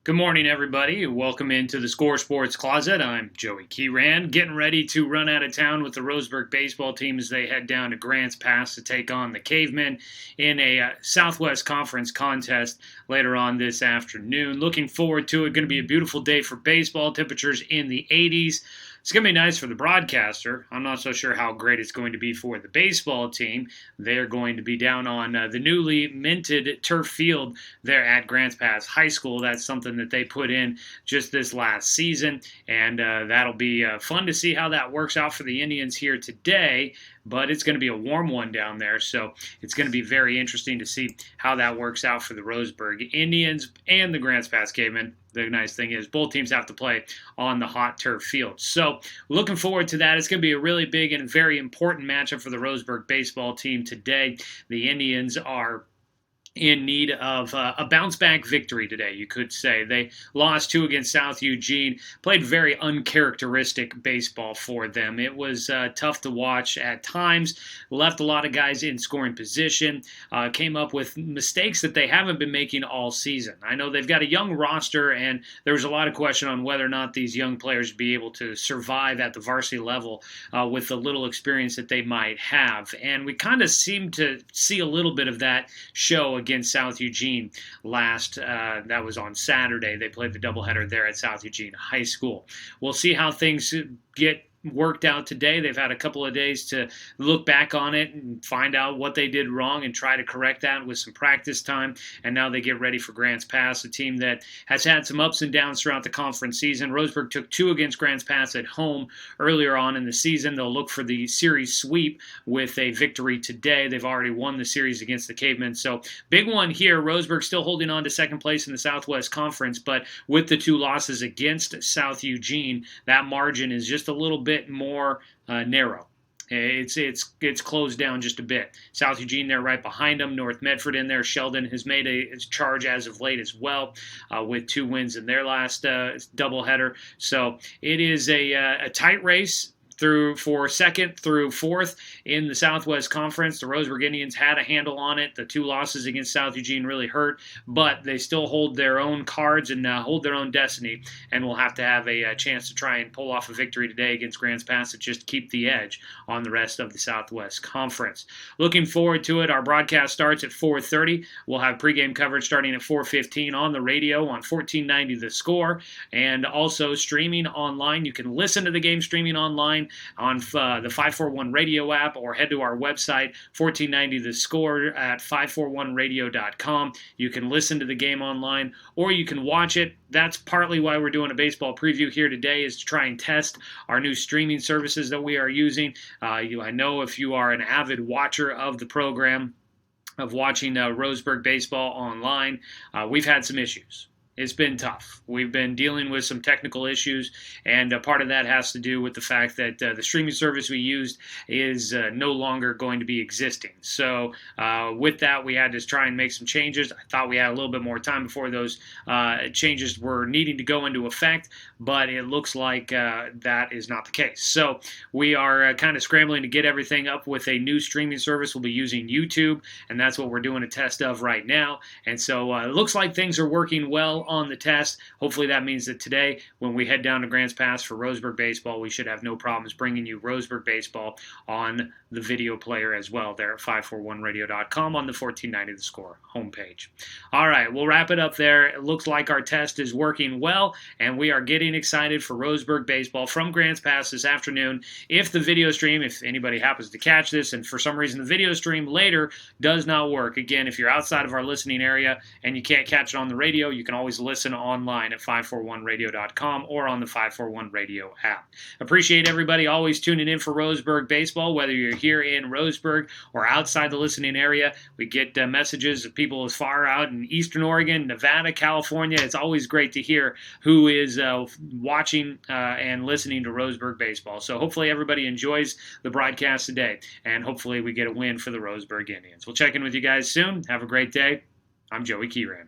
Good morning, everybody. Welcome into the Score Sports Closet. I'm Joey Keyran, getting ready to run out of town with the Roseburg baseball team as they head down to Grants Pass to take on the Cavemen in a Southwest Conference contest later on this afternoon. Looking forward to it. Going to be a beautiful day for baseball. Temperatures in the 80s. It's going to be nice for the broadcaster. I'm not so sure how great it's going to be for the baseball team. They're going to be down on the newly minted turf field there at Grants Pass High School. That's something that they put in just this last season, and that'll be fun to see how that works out for the Indians here today. But it's going to be a warm one down there, so it's going to be very interesting to see how that works out for the Roseburg Indians and the Grants Pass Cavemen. The nice thing is both teams have to play on the hot turf field. So looking forward to that. It's going to be a really big and very important matchup for the Roseburg baseball team today. The Indians are in need of a bounce-back victory today, you could say. They lost 2 against South Eugene, played very uncharacteristic baseball for them. It was tough to watch at times, left a lot of guys in scoring position, came up with mistakes that they haven't been making all season. I know they've got a young roster, and there was a lot of question on whether or not these young players would be able to survive at the varsity level with the little experience that they might have. And we kind of seem to see a little bit of that show against South Eugene that was on Saturday. They played the doubleheader there at South Eugene High School. We'll see how things get worked out today. They've had a couple of days to look back on it and find out what they did wrong and try to correct that with some practice time. And now they get ready for Grants Pass, a team that has had some ups and downs throughout the conference season. Roseburg took 2 against Grants Pass at home earlier on in the season. They'll look for the series sweep with a victory today. They've already won the series against the Cavemen. So big one here. Roseburg still holding on to second place in the Southwest Conference, but with the 2 losses against South Eugene, that margin is just a little bit more narrow. It's closed down just a bit. South Eugene there right behind them. North Medford in there. Sheldon has made a charge as of late as well with 2 wins in their last doubleheader. So it is a tight race for second through fourth in the Southwest Conference. The Roseburg Indians had a handle on it. The 2 losses against South Eugene really hurt, but they still hold their own cards and hold their own destiny, and will have to have a chance to try and pull off a victory today against Grants Pass to just keep the edge on the rest of the Southwest Conference. Looking forward to it. Our broadcast starts at 4:30. We'll have pregame coverage starting at 4:15 on the radio on 1490 The Score, and also streaming online. You can listen to the game streaming online on the 541 Radio app, or head to our website, 1490 The Score at 541radio.com. You can listen to the game online, or you can watch it. That's partly why we're doing a baseball preview here today, is to try and test our new streaming services that we are using. I know if you are an avid watcher of the program, of watching Roseburg baseball online, we've had some issues. It's been tough. We've been dealing with some technical issues, and part of that has to do with the fact that the streaming service we used is no longer going to be existing. So with that, we had to try and make some changes. I thought we had a little bit more time before those changes were needing to go into effect, but it looks like that is not the case. So we are kind of scrambling to get everything up with a new streaming service. We'll be using YouTube, and that's what we're doing a test of right now. And so it looks like things are working well on the test. Hopefully that means that today, when we head down to Grants Pass for Roseburg baseball, we should have no problems bringing you Roseburg baseball on the video player as well there at 541radio.com on the 1490 The Score homepage. All right, we'll wrap it up there. It looks like our test is working well, and we are getting excited for Roseburg baseball from Grants Pass this afternoon. If the video stream, if anybody happens to catch this and for some reason the video stream later does not work, again, if you're outside of our listening area and you can't catch it on the radio, you can always listen online at 541radio.com or on the 541 Radio app. Appreciate everybody always tuning in for Roseburg baseball, whether you're here in Roseburg or outside the listening area. We get messages of people as far out in Eastern Oregon, Nevada, California. It's always great to hear who is watching and listening to Roseburg baseball. So hopefully everybody enjoys the broadcast today, and hopefully we get a win for the Roseburg Indians. We'll check in with you guys soon. Have a great day. I'm Joey Keyran.